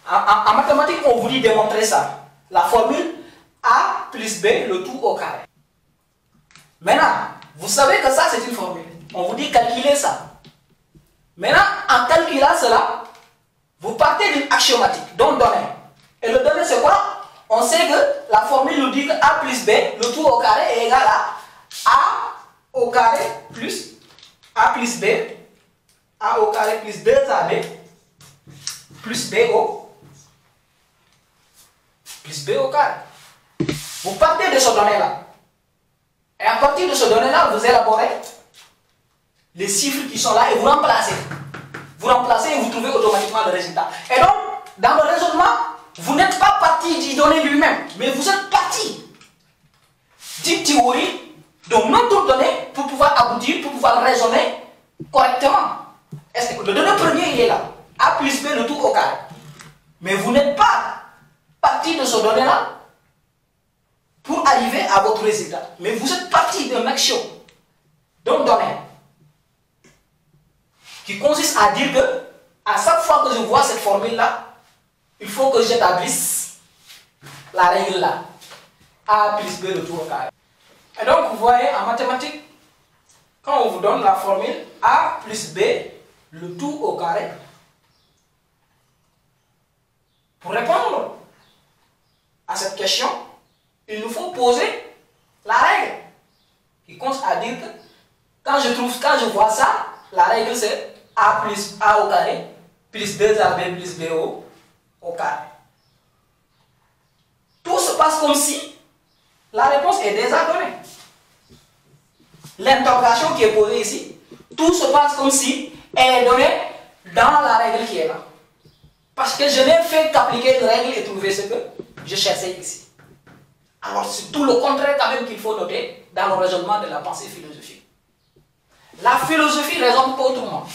En mathématiques, on vous dit démontrer ça. La formule A plus B, le tout au carré. Maintenant, vous savez que ça, c'est une formule. On vous dit calculer ça. Maintenant, en calculant cela, vous partez d'une axiomatique, donc donnée. Et le donné, c'est quoi? On sait que la formule nous dit que A plus B, le tout au carré, est égal à A au carré plus A plus B, A au carré plus 2AB, plus B au carré. Vous partez de ce donné-là. Et à partir de ce donné-là, vous élaborez les chiffres qui sont là et vous remplacez. Vous remplacez et vous trouvez automatiquement le résultat. Et donc, dans le raisonnement, vous n'êtes pas parti du donné lui-même, mais vous êtes parti d'une théorie, donc notre donné, pour pouvoir aboutir, pour pouvoir raisonner correctement. Est-ce que le donné premier, il est là. A plus B, le tout au carré. Mais vous n'êtes pas parti de ce donné-là pour arriver à votre résultat. Mais vous êtes parti d'un axiome, d'un donné, qui consiste à dire que, à chaque fois que je vois cette formule-là, il faut que j'établisse la règle là. A plus B, le tout au carré. Et donc, vous voyez, en mathématiques, quand on vous donne la formule A plus B, le tout au carré, pour répondre à cette question, il nous faut poser la règle qui consiste à dire que quand je vois ça, la règle c'est A plus A au carré plus 2AB plus B au carré. Tout se passe comme si la réponse est déjà donnée. L'interrogation qui est posée ici, tout se passe comme si elle est donnée dans la règle qui est là. Parce que je n'ai fait qu'appliquer une règle et trouver ce que je cherchais ici. Alors c'est tout le contraire quand même qu'il faut noter dans le raisonnement de la pensée philosophique. La philosophie raisonne pas autrement.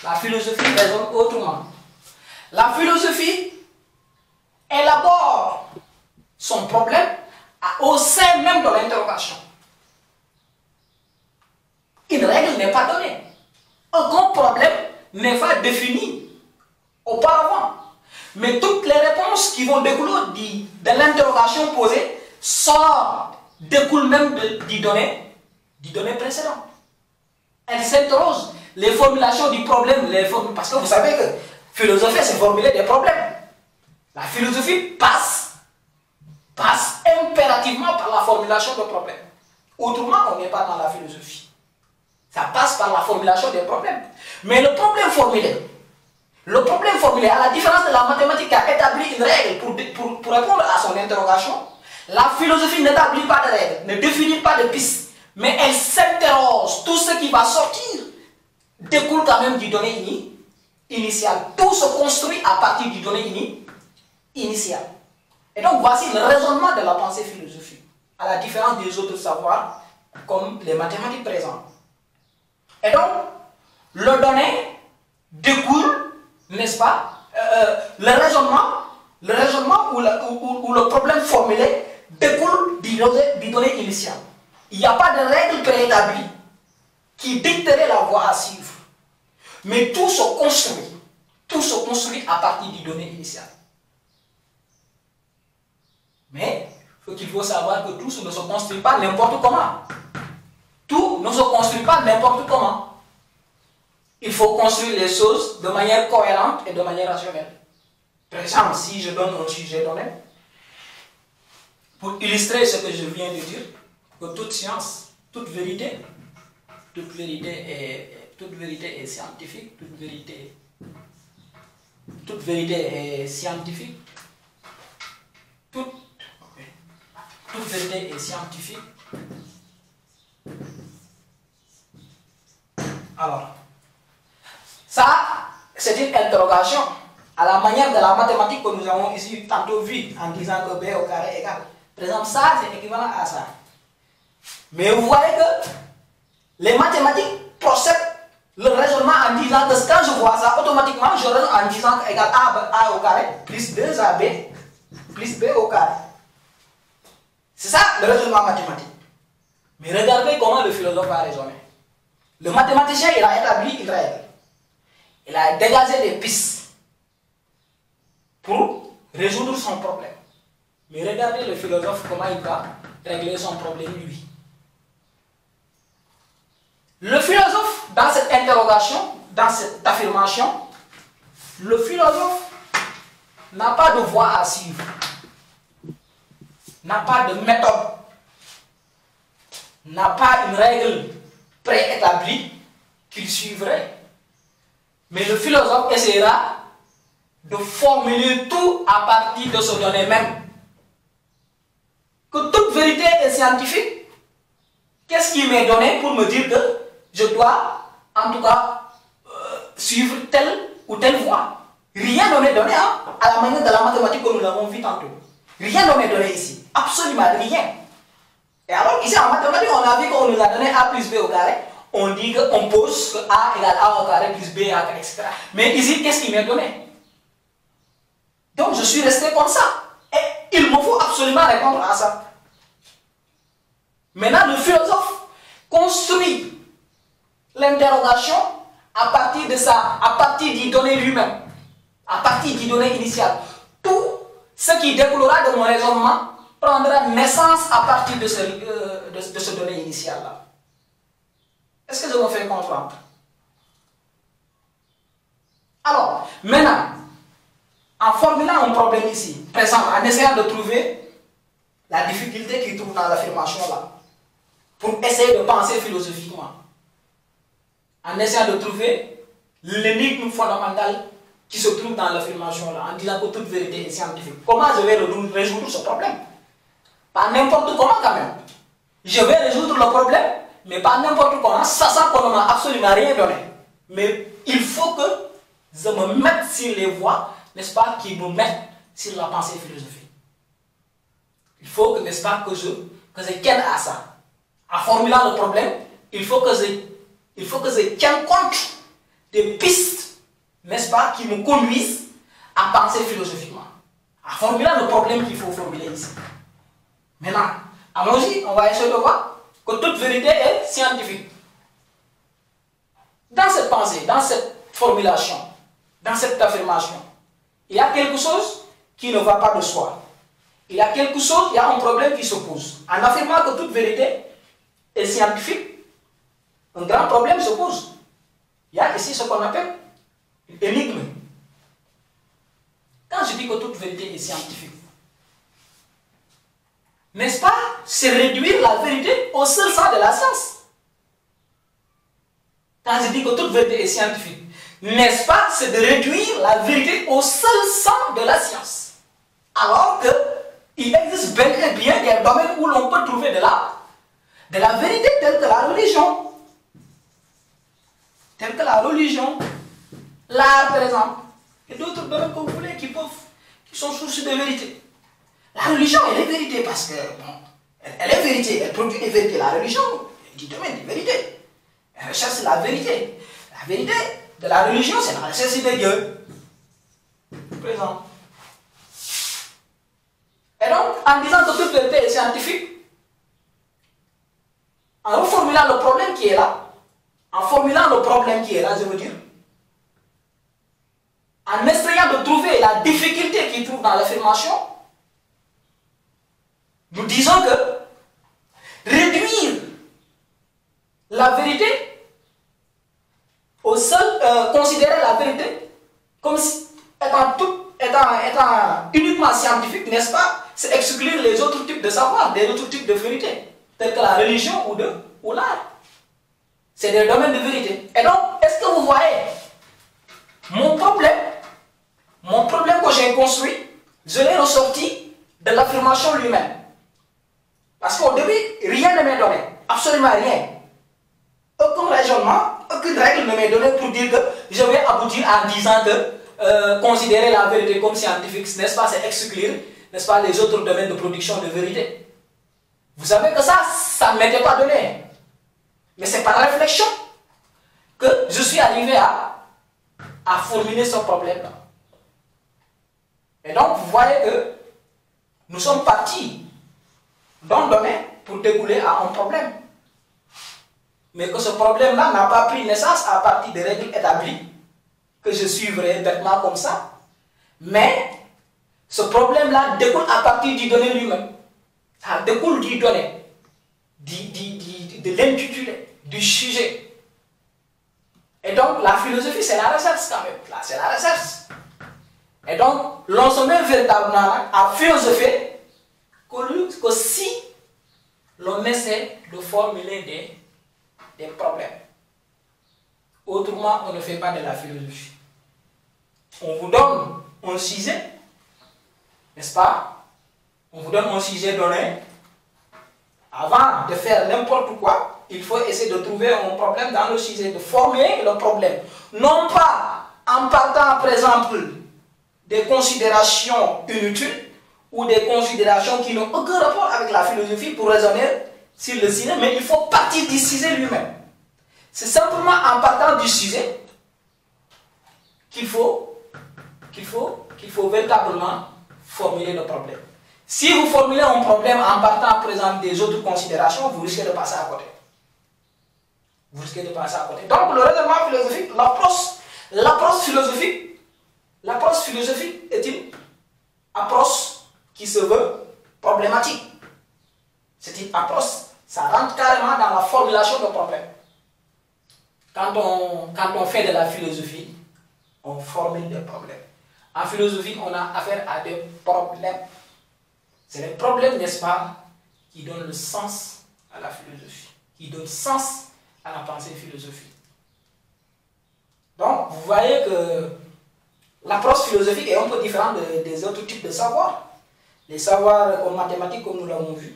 La philosophie raisonne autrement. La philosophie élabore son problème au sein même de l'interrogation. Une règle n'est pas donnée. Aucun problème n'est pas défini auparavant. Mais toutes les réponses qui vont découler de l'interrogation posée découlent même du donné précédent. Elles s'interrogent. Les formulations du problème, parce que vous savez que philosopher, c'est formuler des problèmes. La philosophie passe impérativement par la formulation de problèmes. Autrement, on n'est pas dans la philosophie. Ça passe par la formulation des problèmes. Mais le problème formulé, à la différence de la mathématique qui a établi une règle pour répondre à son interrogation, la philosophie n'établit pas de règle, ne définit pas de piste, mais elle s'interroge. Tout ce qui va sortir découle quand même du donné initial. Tout se construit à partir du donné initial. Et donc voici le raisonnement de la pensée philosophique, à la différence des autres savoirs, comme les mathématiques présentes. Et donc, le donné découle, n'est-ce pas, le raisonnement ou le problème formulé découle du donné initial. Il n'y a pas de règle préétablie qui dicterait la voie à suivre. Mais tout se construit à partir du donné initial. Mais il faut savoir que tout ne se construit pas n'importe comment. Tout ne se construit pas n'importe comment. Il faut construire les choses de manière cohérente et de manière rationnelle. Par exemple, si je donne un sujet donné, pour illustrer ce que je viens de dire, que toute science, toute vérité est scientifique, toute vérité est scientifique, toute vérité est scientifique. Alors, ça, c'est une interrogation à la manière de la mathématique que nous avons ici tantôt vu en disant que B au carré égale. Par exemple, ça, c'est équivalent à ça. Mais vous voyez que les mathématiques procèdent le raisonnement en disant que quand je vois ça, automatiquement, je raisonne en disant que égale A au carré plus 2AB plus B au carré. de raisonnement mathématique. Mais regardez comment le philosophe va raisonner. Le mathématicien, il a établi une règle. Il a dégagé des pistes pour résoudre son problème. Mais regardez le philosophe, comment il va régler son problème, lui. Le philosophe, dans cette interrogation, dans cette affirmation, le philosophe n'a pas de voie à suivre, n'a pas de méthode, n'a pas une règle préétablie qu'il suivrait. Mais le philosophe essaiera de formuler tout à partir de ce donné même. Que toute vérité est scientifique, qu'est-ce qui m'est donné pour me dire que je dois, en tout cas, suivre telle ou telle voie? Rien ne m'est donné, hein, à la manière de la mathématique que nous l'avons vu tantôt. Rien ne m'est donné ici, absolument rien. Et alors, ici en mathématiques, on a vu qu'on nous a donné A plus B au carré. On dit qu'on pose que A égale A au carré plus B, A, etc. Mais ici, qu'est-ce qui m'est donné? Donc, je suis resté comme ça. Et il me faut absolument répondre à ça. Maintenant, le philosophe construit l'interrogation à partir de ça, à partir du donné lui-même, à partir du donné initial. Tout ce qui découlera de mon raisonnement prendra naissance à partir de ce donné initial-là. Est-ce que je me fais comprendre? Alors, maintenant, en formulant un problème ici, présent, en essayant de trouver la difficulté qu'il trouve dans l'affirmation-là, pour essayer de penser philosophiquement, en essayant de trouver l'énigme fondamentale qui se trouve dans l'affirmation-là, en disant que toute vérité est scientifique. Comment je vais résoudre ce problème? Pas n'importe comment quand même. Je vais résoudre le problème, mais pas n'importe comment, sachant qu'on ne m'a absolument rien donné. Mais il faut que je me mette sur les voies, n'est-ce pas, qui me mettent sur la pensée philosophique. Il faut que, n'est-ce pas, que je tienne à ça. En formulant le problème, il faut que je tienne compte des pistes, n'est-ce pas, qui me conduisent à penser philosophiquement. En formulant le problème qu'il faut formuler ici. Maintenant, allons-y, on va essayer de voir que toute vérité est scientifique. Dans cette pensée, dans cette formulation, dans cette affirmation, il y a quelque chose qui ne va pas de soi. Il y a quelque chose, il y a un problème qui se pose. En affirmant que toute vérité est scientifique, un grand problème se pose. Il y a ici ce qu'on appelle une énigme. Quand je dis que toute vérité est scientifique, n'est-ce pas, c'est réduire la vérité au seul sens de la science. Quand je dis que toute vérité est scientifique, n'est-ce pas, c'est de réduire la vérité au seul sens de la science. Alors qu'il existe bel et bien des domaines où l'on peut trouver de la vérité, telle que la religion. Telle que la religion, l'art par exemple, et d'autres domaines que vous voulez qui sont sources de vérité. La religion, elle est vérité parce que, bon, elle est vérité, elle produit des vérités. La religion, elle dit demain des vérités. Elle recherche la vérité. La vérité de la religion, c'est la recherche de Dieu. Présent. Et donc, en disant que toute vérité est scientifique, en reformulant le problème qui est là, je veux dire, en essayant de trouver la difficulté qu'il trouve dans l'affirmation, nous disons que réduire la vérité au seul, considérer la vérité comme étant uniquement scientifique, n'est-ce pas, c'est exclure les autres types de savoir, les autres types de vérité, tels que la religion ou l'art. C'est des domaines de vérité. Et donc, est-ce que vous voyez mon problème que j'ai construit, je l'ai ressorti de l'affirmation lui-même. Parce qu'au début, rien ne m'est donné. Absolument rien. Aucun raisonnement, aucune règle ne m'est donnée pour dire que je vais aboutir en disant que considérer la vérité comme scientifique, n'est-ce pas, c'est exclure, n'est-ce pas, les autres domaines de production de vérité. Vous savez que ça ne m'était pas donné. Mais c'est par réflexion que je suis arrivé à formuler ce problème-là. Et donc, vous voyez que nous sommes partis donc donné pour découler à un problème. Mais que ce problème-là n'a pas pris naissance à partir des règles établies, que je suivrai bêtement comme ça, mais ce problème-là découle à partir du donné lui-même. Ça découle du donné, de l'intitulé, du sujet. Et donc, la philosophie, c'est la recherche quand même. Là, c'est la recherche. Et donc, l'on se met véritablement à philosopher que si l'on essaie de formuler des problèmes. Autrement, on ne fait pas de la philosophie. On vous donne un sujet, n'est-ce pas? On vous donne un sujet donné. Avant de faire n'importe quoi, il faut essayer de trouver un problème dans le sujet, de formuler le problème. Non pas en partant, par exemple, des considérations inutiles ou des considérations qui n'ont aucun rapport avec la philosophie pour raisonner sur le sujet, mais il faut partir du sujet lui-même. C'est simplement en partant du sujet qu'il faut véritablement formuler le problème. Si vous formulez un problème en partant, par exemple, des autres considérations, vous risquez de passer à côté. Vous risquez de passer à côté. Donc, le raisonnement philosophique, l'approche philosophique est une approche qui se veut problématique. C'est une approche, ça rentre carrément dans la formulation de problèmes. Quand on fait de la philosophie, on formule des problèmes. En philosophie, on a affaire à des problèmes. C'est les problèmes, n'est-ce pas, qui donnent le sens à la philosophie, qui donnent sens à la pensée philosophique. Donc, vous voyez que l'approche philosophique est un peu différente des autres types de savoirs. Les savoirs en mathématiques, comme nous l'avons vu,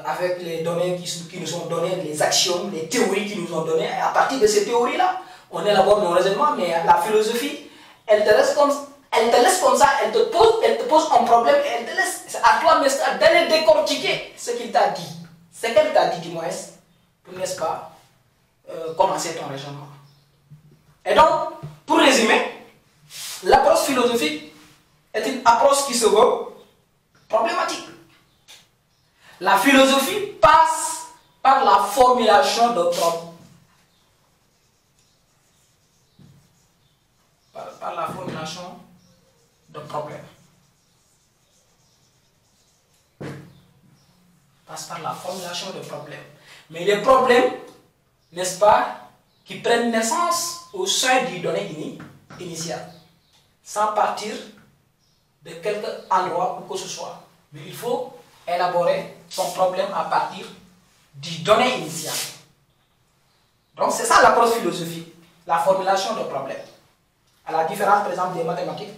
avec les données qui nous sont données, les axiomes, les théories qui nous sont données, et à partir de ces théories-là, on élabore nos raisonnements, mais la philosophie, elle te laisse comme ça, elle te pose un problème et elle te laisse, c'est à toi d'aller décortiquer ce qu'il t'a dit. Ce qu'elle t'a dit, dis-moi, pour, n'est-ce pas, commencer ton raisonnement. Et donc, pour résumer, l'approche philosophique est une approche qui se veut problématique. La philosophie passe par la formulation de problèmes. Par la formulation de problèmes. Passe par la formulation de problèmes. Mais les problèmes, n'est-ce pas, qui prennent naissance au sein du donné initial, sans partir de quelque endroit ou que ce soit. Mais il faut élaborer son problème à partir du donné initial. Donc c'est ça l'approche philosophique, la formulation de problèmes. À la différence, par exemple, des mathématiques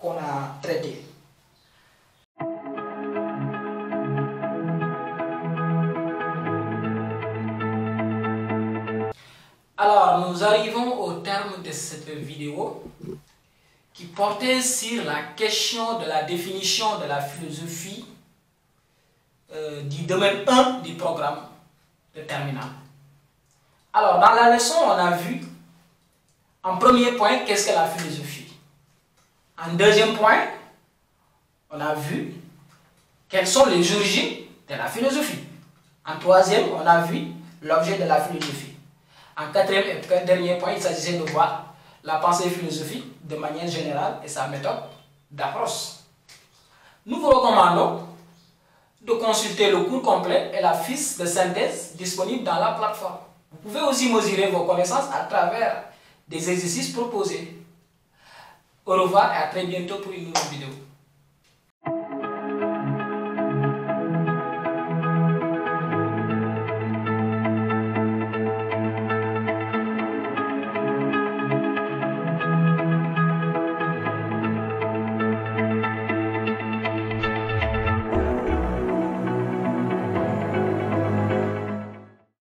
qu'on a traitées. Alors, nous arrivons au terme de cette vidéo qui portait sur la question de la définition de la philosophie du domaine 1 du programme de terminale. Alors, dans la leçon, on a vu en premier point, qu'est-ce que la philosophie? En deuxième point, on a vu quelles sont les origines de la philosophie. En troisième, on a vu l'objet de la philosophie. En quatrième et dernier point, il s'agissait de voir la pensée philosophique de manière générale et sa méthode d'approche. Nous vous recommandons de consulter le cours complet et la fiche de synthèse disponible dans la plateforme. Vous pouvez aussi mesurer vos connaissances à travers des exercices proposés. Au revoir et à très bientôt pour une nouvelle vidéo.